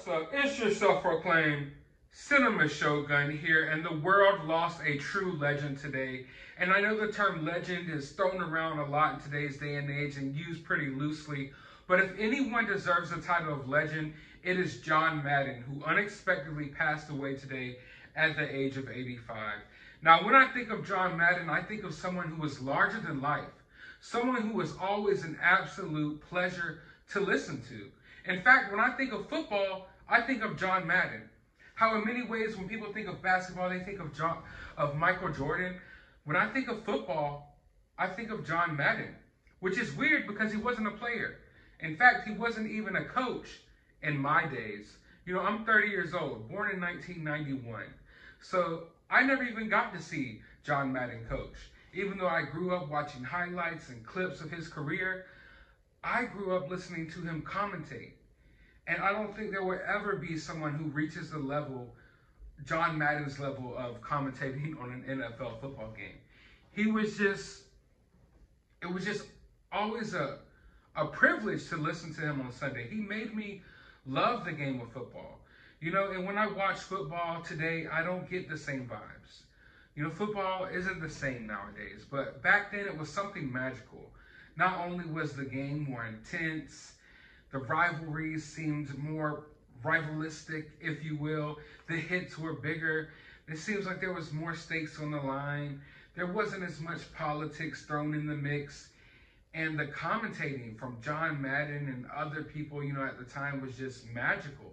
What's up? It's your self-proclaimed cinema shogun here, and the world lost a true legend today. And I know the term legend is thrown around a lot in today's day and age and used pretty loosely, but if anyone deserves the title of legend, it is John Madden, who unexpectedly passed away today at the age of 85. Now, when I think of John Madden, I think of someone who was larger than life, someone who was always an absolute pleasure to listen to. In fact, when I think of football, I think of John Madden. How in many ways, when people think of basketball, they think of Michael Jordan. When I think of football, I think of John Madden, which is weird because he wasn't a player. In fact, he wasn't even a coach in my days. You know, I'm 30 years old, born in 1991. So I never even got to see John Madden coach. Even though I grew up watching highlights and clips of his career, I grew up listening to him commentate. And I don't think there will ever be someone who reaches the level, John Madden's level of commentating on an NFL football game. It was just always a privilege to listen to him on Sunday. He made me love the game of football. You know, and when I watch football today, I don't get the same vibes. You know, football isn't the same nowadays, but back then it was something magical. Not only was the game more intense, the rivalries seemed more rivalistic, if you will. The hits were bigger. It seems like there was more stakes on the line. There wasn't as much politics thrown in the mix. And the commentating from John Madden and other people, you know, at the time was just magical.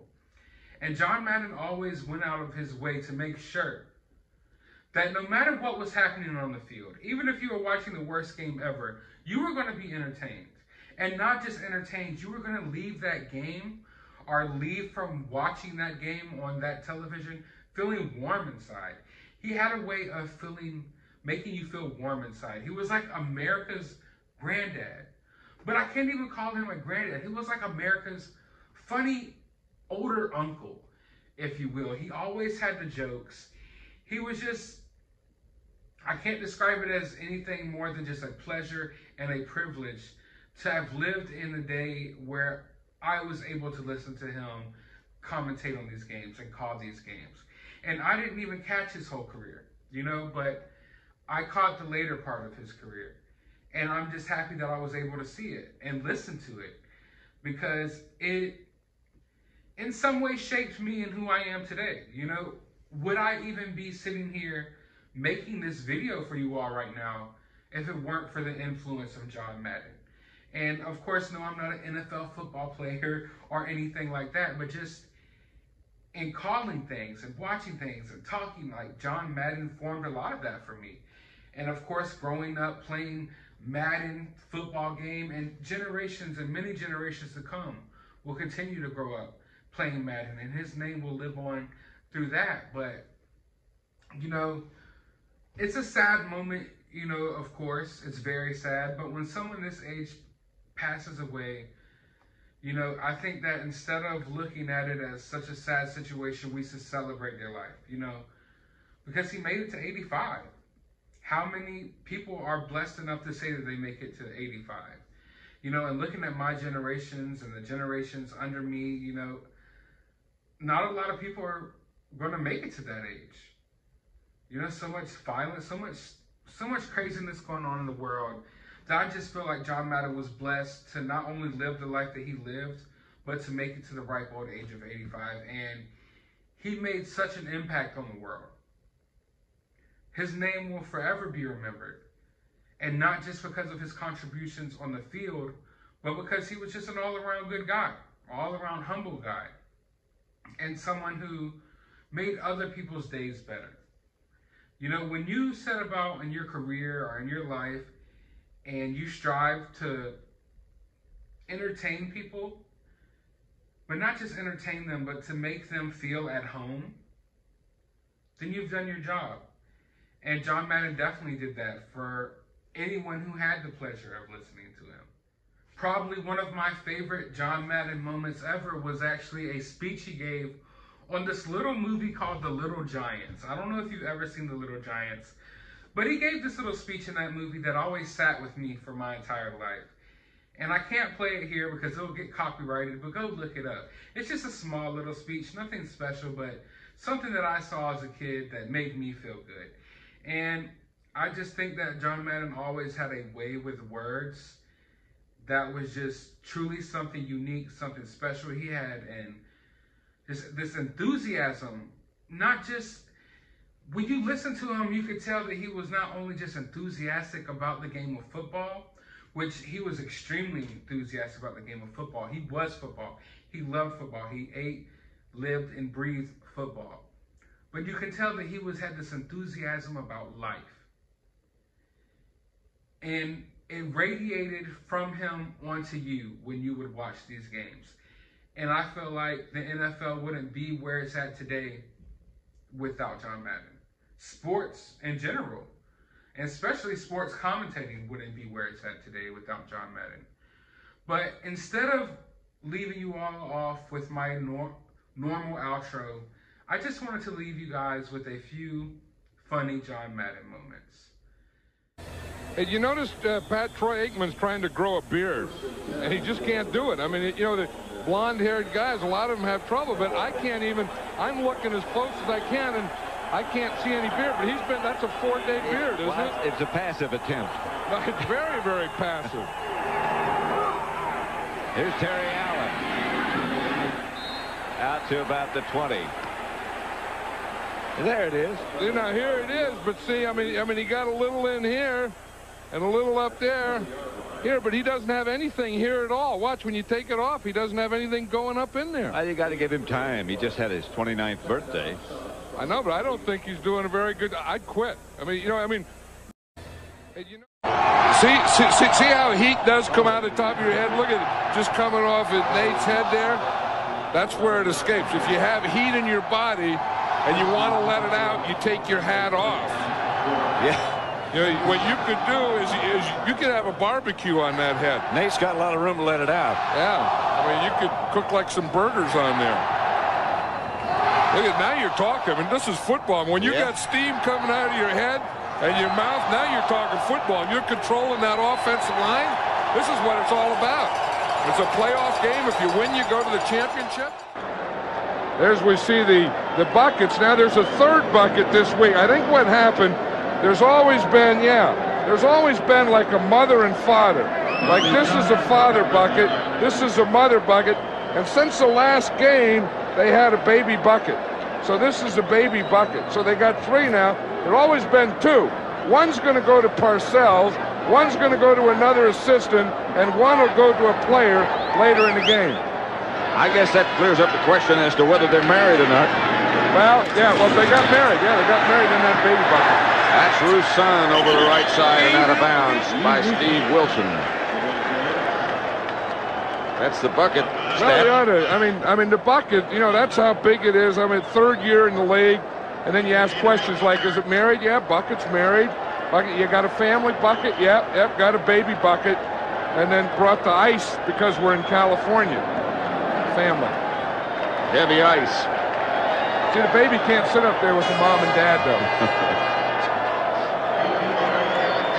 And John Madden always went out of his way to make sure that no matter what was happening on the field, even if you were watching the worst game ever, you were going to be entertained. And not just entertained, you were going to leave that game or leave from watching that game on that television feeling warm inside. He had a way of making you feel warm inside. He was like America's granddad. But I can't even call him a granddad. He was like America's funny older uncle, if you will. He always had the jokes. He was just, I can't describe it as anything more than just a pleasure and a privilege to have lived in the day where I was able to listen to him commentate on these games and call these games. And I didn't even catch his whole career, you know, but I caught the later part of his career. And I'm just happy that I was able to see it and listen to it because it, in some way, shaped me and who I am today. You know, would I even be sitting here making this video for you all right now if it weren't for the influence of John Madden? And of course, no, I'm not an NFL football player or anything like that, but just in calling things and watching things and talking, like John Madden formed a lot of that for me. And of course, growing up playing Madden football game, and generations and many generations to come will continue to grow up playing Madden, and his name will live on through that. But, you know, it's a sad moment, you know, of course, it's very sad, but when someone this age passes away, you know, I think that instead of looking at it as such a sad situation, we should celebrate their life, you know, because he made it to 85. How many people are blessed enough to say that they make it to 85? You know, and looking at my generations and the generations under me, you know, not a lot of people are going to make it to that age. You know, so much violence, so much craziness going on in the world that I just feel like John Madden was blessed to not only live the life that he lived, but to make it to the ripe old age of 85. And he made such an impact on the world. His name will forever be remembered. And not just because of his contributions on the field, but because he was just an all-around good guy, all-around humble guy, and someone who made other people's days better. You know, when you set about in your career or in your life and you strive to entertain people, but not just entertain them, but to make them feel at home, then you've done your job. And John Madden definitely did that for anyone who had the pleasure of listening to him. Probably one of my favorite John Madden moments ever was actually a speech he gave on this little movie called The Little Giants. I don't know if you've ever seen The Little Giants, but he gave this little speech in that movie that always sat with me for my entire life. And I can't play it here because it'll get copyrighted, but go look it up. It's just a small little speech, nothing special, but something that I saw as a kid that made me feel good. And I just think that John Madden always had a way with words that was just truly something unique, something special he had, and this enthusiasm, not just, when you listen to him, you could tell that he was not only just enthusiastic about the game of football, which he was extremely enthusiastic about the game of football. He was football. He loved football. He ate, lived, and breathed football. But you can tell that he had this enthusiasm about life. And it radiated from him onto you when you would watch these games. And I feel like the NFL wouldn't be where it's at today without John Madden. Sports in general, and especially sports commentating, wouldn't be where it's at today without John Madden. But instead of leaving you all off with my normal outro, I just wanted to leave you guys with a few funny John Madden moments. Hey, you noticed Troy Aikman's trying to grow a beard, and he just can't do it. I mean, you know, the blonde-haired guys, a lot of them have trouble, but I can't even, I'm looking as close as I can, and I can't see any beard, but that's a 4-day beard, isn't it? It's a passive attempt. No, it's very, very passive. Here's Terry Allen. Out to about the 20. There it is. See, now here it is, but see, I mean, he got a little in here and a little up there here, but he doesn't have anything here at all. Watch, when you take it off, he doesn't have anything going up in there. Well, you got to give him time. He just had his 29th birthday. I know, but I don't think he's doing a very good. I'd quit. I mean, you know, see how heat does come out of the top of your head? Look at it, just coming off at Nate's head there. That's where it escapes. If you have heat in your body and you want to let it out, you take your hat off. Yeah. You know, what you could do is you could have a barbecue on that head. Nate's got a lot of room to let it out. Yeah. I mean, you could cook like some burgers on there. Look at, now you're talking. I mean, this is football. When you got steam coming out of your head and your mouth, now you're talking football. And you're controlling that offensive line. This is what it's all about. It's a playoff game. If you win, you go to the championship. There's, we see the buckets. Now there's a third bucket this week. I think what happened, there's always been like a mother and father. Like this is a father bucket, this is a mother bucket, and since the last game, they had a baby bucket. So this is a baby bucket. So they got 3 now. There's always been 2. One's going to go to Parcells, one's going to go to another assistant, and one will go to a player later in the game. I guess that clears up the question as to whether they're married or not. Well, yeah, well, they got married. Yeah, they got married in that baby bucket. That's Roussan over the right side and out of bounds by Steve Wilson. That's the bucket. Well, I mean, the bucket, you know, that's how big it is. I mean, 3rd year in the league, and then you ask questions like, is it married? Yeah, bucket's married. Bucket, you got a family bucket? Yep, got a baby bucket. And then brought the ice because we're in California. Family. Heavy ice. See, the baby can't sit up there with the mom and dad, though.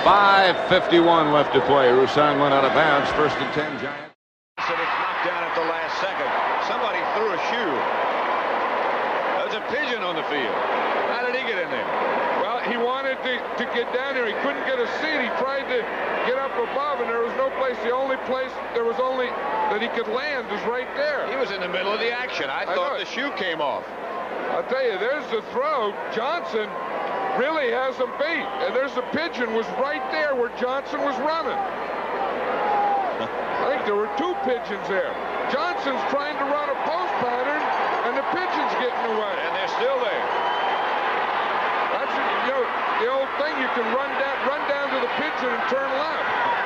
5:51 left to play. Roussan went out of bounds. 1st and 10, Giants. And it's knocked down at the last second. Somebody threw a shoe. There's a pigeon on the field. How did he get in there? Well, he wanted to get down there. He couldn't get a seat. He tried to get up above, and there was no place. The only place there was only that he could land is right there. He was in the middle of the action. I thought the shoe came off. I'll tell you, there's the throw. Johnson really has him beat. And there's the pigeon was right there where Johnson was running. I think there were 2 pigeons there. Johnson's trying to run a post pattern, and the pigeon's getting away. And they're still there. That's, you know, the old thing, you can run down to the pigeon and turn left.